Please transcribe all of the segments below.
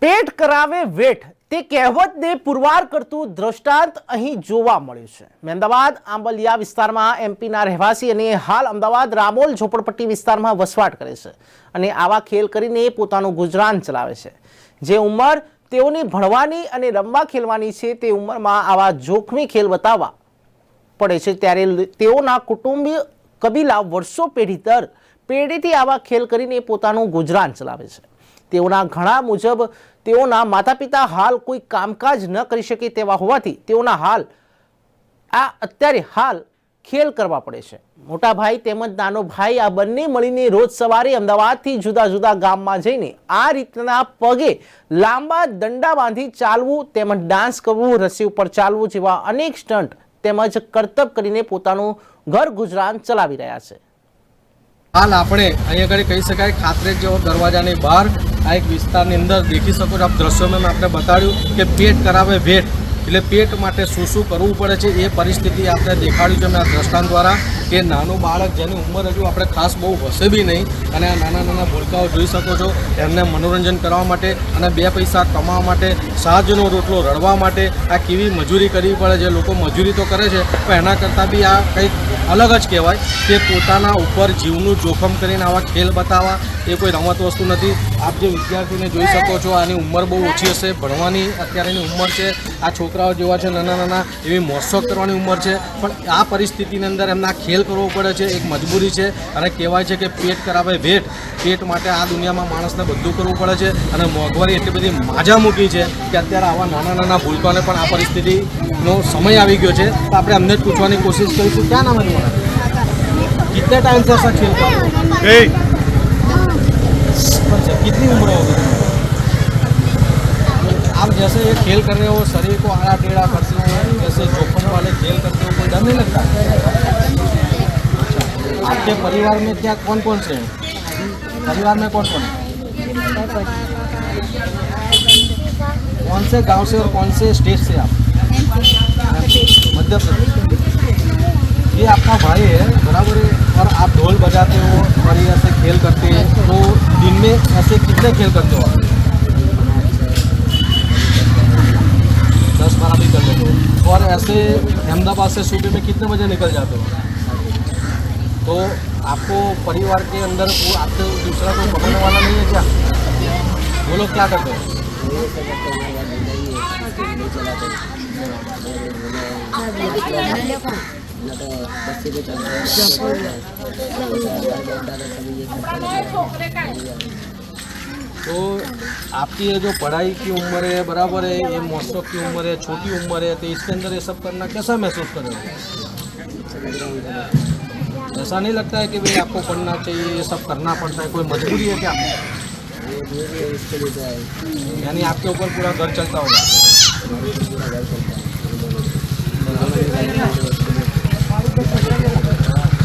પેટ કરાવે વેઠ તે કહેવતને પુરવાર કરતું દ્રષ્ટાંત અહીં જોવા મળ્યું છે। અમદાવાદ આંબલિયા વિસ્તારમાં એમપીના રહેવાસી અને હાલ અમદાવાદ રામોલ ઝોપડપટ્ટી વિસ્તારમાં વસવાટ કરે છે અને આવા ખેલ કરીને પોતાનું ગુજરાન ચલાવે છે। જે ઉંમર તેઓની ભણવાની અને રમવા ખેલવાની છે તે ઉંમરમાં આવા જોખમી ખેલ બતાવવા પડે છે ત્યારે તેઓના કુટુંબીય કબીલા વર્ષો પેઢી દર પેઢીથી આવા ખેલ કરીને પોતાનું ગુજરાન ચલાવે છે। તેઓના ઘણા મુજબ તેઓના માતા પિતા હાલ કોઈ કામકાજ ન કરી શકે તેવા હોવાથી તેઓના અત્યારે ખેલ કરવા પડે છે। મોટા ભાઈ તેમજ નાનો ભાઈ આ બંને મળીને રોજ સવારે અમદાવાદથી જુદા જુદા ગામમાં જઈને આ રીતના પગે લાંબા દંડા બાંધી ચાલવું તેમજ ડાન્સ કરવું, રસ્સી ઉપર ચાલવું જેવા અનેક સ્ટન્ટ તેમજ કરતબ કરીને પોતાનું ઘર ગુજરાન ચલાવી રહ્યા છે। हाल આપણે અહીંયા આગળ કહી શકાય ખાતરેજ જેવો દરવાજાની બહાર આ એક વિસ્તારની અંદર દેખી શકો છો। આપ દ્રશ્યોમાં આપણે બતાડ્યું કે પેટ કરાવે વેઠ એટલે પેટ માટે શું કરવું પડે છે એ પરિસ્થિતિ આપણે દેખાડ્યું છે મેં આ દ્રષ્ટાંત દ્વારા કે નાનું બાળક જેની ઉંમર હજુ આપણે ખાસ બહુ હશે બી નહીં અને આ નાના નાના ભૂલકાઓ જોઈ શકો છો એમને મનોરંજન કરવા માટે અને બે પૈસા કમાવા માટે સાજનો રોટલો રળવા માટે આ કેવી મજૂરી કરવી પડે છે। લોકો મજૂરી તો કરે છે પણ એના કરતાં બી આ કંઈક અલગ જ કહેવાય કે પોતાના ઉપર જીવનું જોખમ કરીને આવા ખેલ બતાવવા એ કોઈ રમત વસ્તુ નથી। આપ જે વિદ્યાર્થીને જોઈ શકો છો આની ઉંમર બહુ ઓછી હશે, ભણવાની અત્યારેની ઉંમર છે, આ છોકરાઓ જેવા છે નાના નાના એવી મોજશોખ કરવાની ઉંમર છે પણ આ પરિસ્થિતિની અંદર એમના ખેલ કરવો પડે છે, એક મજબૂરી છે અને કહેવાય છે કે પેટ કરાવે વેઠ। પેટ માટે આ દુનિયામાં માણસને બધું કરવું પડે છે અને મોંઘવારી એટલી બધી માજા મૂકી છે કે અત્યારે આવા નાના નાના ભૂલકાઓને પણ આ પરિસ્થિતિનો સમય આવી ગયો છે। તો આપણે અમને જ પૂછવાની કોશિશ કરીશું ક્યાં નામ है कितने टाइम से ऐसा खेल कर कितनी उम्र हो गई? आप जैसे ये खेल कर रहे हो शरीर को आड़ा टेढ़ा करते हो जैसे जोखम वाले खेल करते हो कोई डर नहीं लगता? अच्छा, आपके परिवार में क्या कौन कौन से हैं? परिवार में कौन कौन है? कौन से गांव से और कौन से स्टेट से आप? मध्य प्रदेश। ये आपका भाई है बराबर है और आप ढोल बजाते हो और ये ऐसे खेल करते हैं तो दिन में ऐसे कितने खेल करते हो आप? 10-12 भी कर लेते हो और ऐसे अहमदाबाद से सूबे में कितने बजे निकल जाते हो? तो आपको परिवार के अंदर वो आपसे दूसरा कोई पकड़ने वाला नहीं है क्या? वो लोग क्या करते हो? तो आपकी ये जो पढ़ाई की उम्र है बराबर है, ये मौसम की उम्र है, छोटी उम्र है, तो इसके अंदर ये सब करना कैसा महसूस कर रहे हो? ऐसा नहीं लगता है कि भाई आपको पढ़ना चाहिए, ये सब करना पड़ता है, कोई मजबूरी है क्या? यानी आपके ऊपर पूरा घर चलता होगा?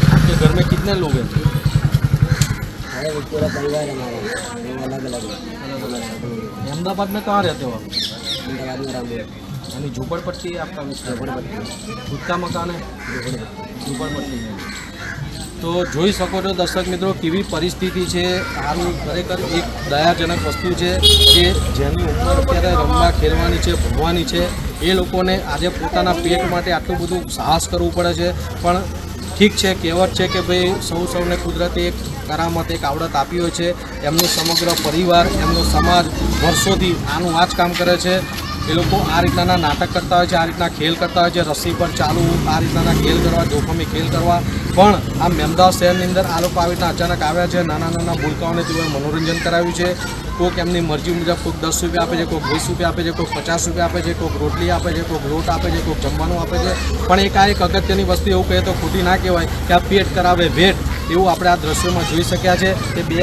आपके घर में कितने लोग हैं? पूरा परिवार हमारा अलग अलग है। अहमदाबाद में कहाँ रहते हो आप? अहमदाबाद में रामपुर। यानी झोपड़पट्टी है आपका झोपड़पट्टी खुद का मकान है झोपड़पट्टी में। તો જોઈ શકો છો દર્શક મિત્રો કેવી પરિસ્થિતિ છે। આનું ખરેખર એક દયાજનક વસ્તુ છે કે જેની ઉંમર અત્યારે રમવા ખેલવાની છે, ભણવાની છે એ લોકોને આજે પોતાના પેટ માટે આટલું બધું સાહસ કરવું પડે છે। પણ ઠીક છે, કહેવત છે કે ભાઈ સૌને કુદરતે એક કરામત એક આવડત આપી હોય છે। એમનું સમગ્ર પરિવાર એમનો સમાજ વર્ષોથી આનું આ જ કામ કરે છે। એ લોકો આ રીતના નાટક કરતા હોય છે, આ રીતના ખેલ કરતા હોય છે, રસ્સી પર ચાલવું, આ રીતના ખેલ કરવા, જોખમી ખેલ કરવા। પણ આ અમદાવાદ શહેરની અંદર આ લોકો આવી રીતના અચાનક આવ્યા છે, નાના નાના ભૂલકાઓને તેઓએ મનોરંજન કરાવ્યું છે। કોઈક એમની મરજી મુજબ કોઈક 10 રૂપિયા આપે છે, કોઈક 20 રૂપિયા આપે છે, કોઈક 50 રૂપિયા આપે છે, કોઈક રોટલી આપે છે, કોઈક લોટ આપે છે, કોઈક જમવાનું આપે છે। પણ એક આ એક અગત્યની વસ્તુ એવું કહે તો ખોટી ના કહેવાય કે આ પેટ કરાવે વેઠ એવું આપણે આ દ્રશ્યોમાં જોઈ શક્યા છે કે બે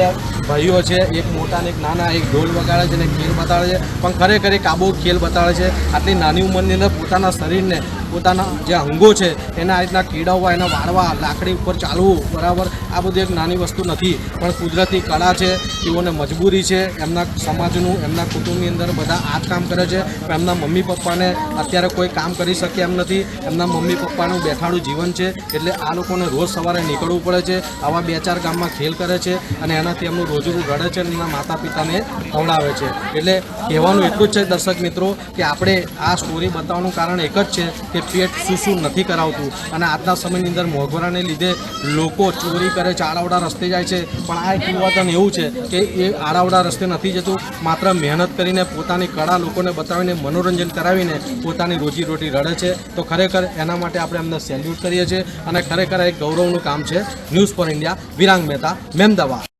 ભાઈઓ છે, એક મોટા ને એક નાના, એક ઢોલ વગાડે છે ને ખેલ બતાડે છે પણ ખરેખર એક આબો ખેલ બતાડે છે। આટલી નાની ઉંમરની અંદર પોતાના શરીરને પોતાના જે અંગો છે એને આ રીતના કીડાવવા, એને વાળવા, લાકડી ઉપર ચાલવું બરાબર આ બધું એક નાની વસ્તુ નથી, પણ કુદરતી કળા છે, તેઓને મજબૂરી છે, એમના સમાજનું, એમના કુટુંબની અંદર બધા આ જ કામ કરે છે, પણ એમના મમ્મી પપ્પાને અત્યારે કોઈ કામ કરી શકે એમ નથી, એમના મમ્મી પપ્પાનું બેઠાડું જીવન છે, એટલે આ લોકોને રોજ સવારે નીકળવું પડે છે, આવા 2-4 ગામમાં ખેલ કરે છે અને એનાથી એમનું રોજનું રડે છે અને એમના માતા પિતાને ખવડાવે છે. એટલે કહેવાનું એટલું જ છે દર્શક મિત્રો કે આપણે આ સ્ટોરી બતાવવાનું કારણ એક જ છે કે પેટ શું નથી કરાવતું, અને આજના સમયની અંદર મોંઘવારીને લીધે લોકો ચોરી કરે છે, આડાવડા રસ્તે જાય છે, પણ આ એક યુવાધન એવું છે કે એ આડાવડા રસ્તે નથી જતું, માત્ર મહેનત કરીને પોતાની કળા લોકોને બતાવીને મનોરંજન કરાવીને પોતાની રોજીરોટી રડે છે. તો ખરેખર એના માટે આપણે એમને સેલ્યુટ કરીએ છીએ અને ખરેખર એક ગૌરવનું કામ છે. News for India, Virang Mehta, Mehmedabad.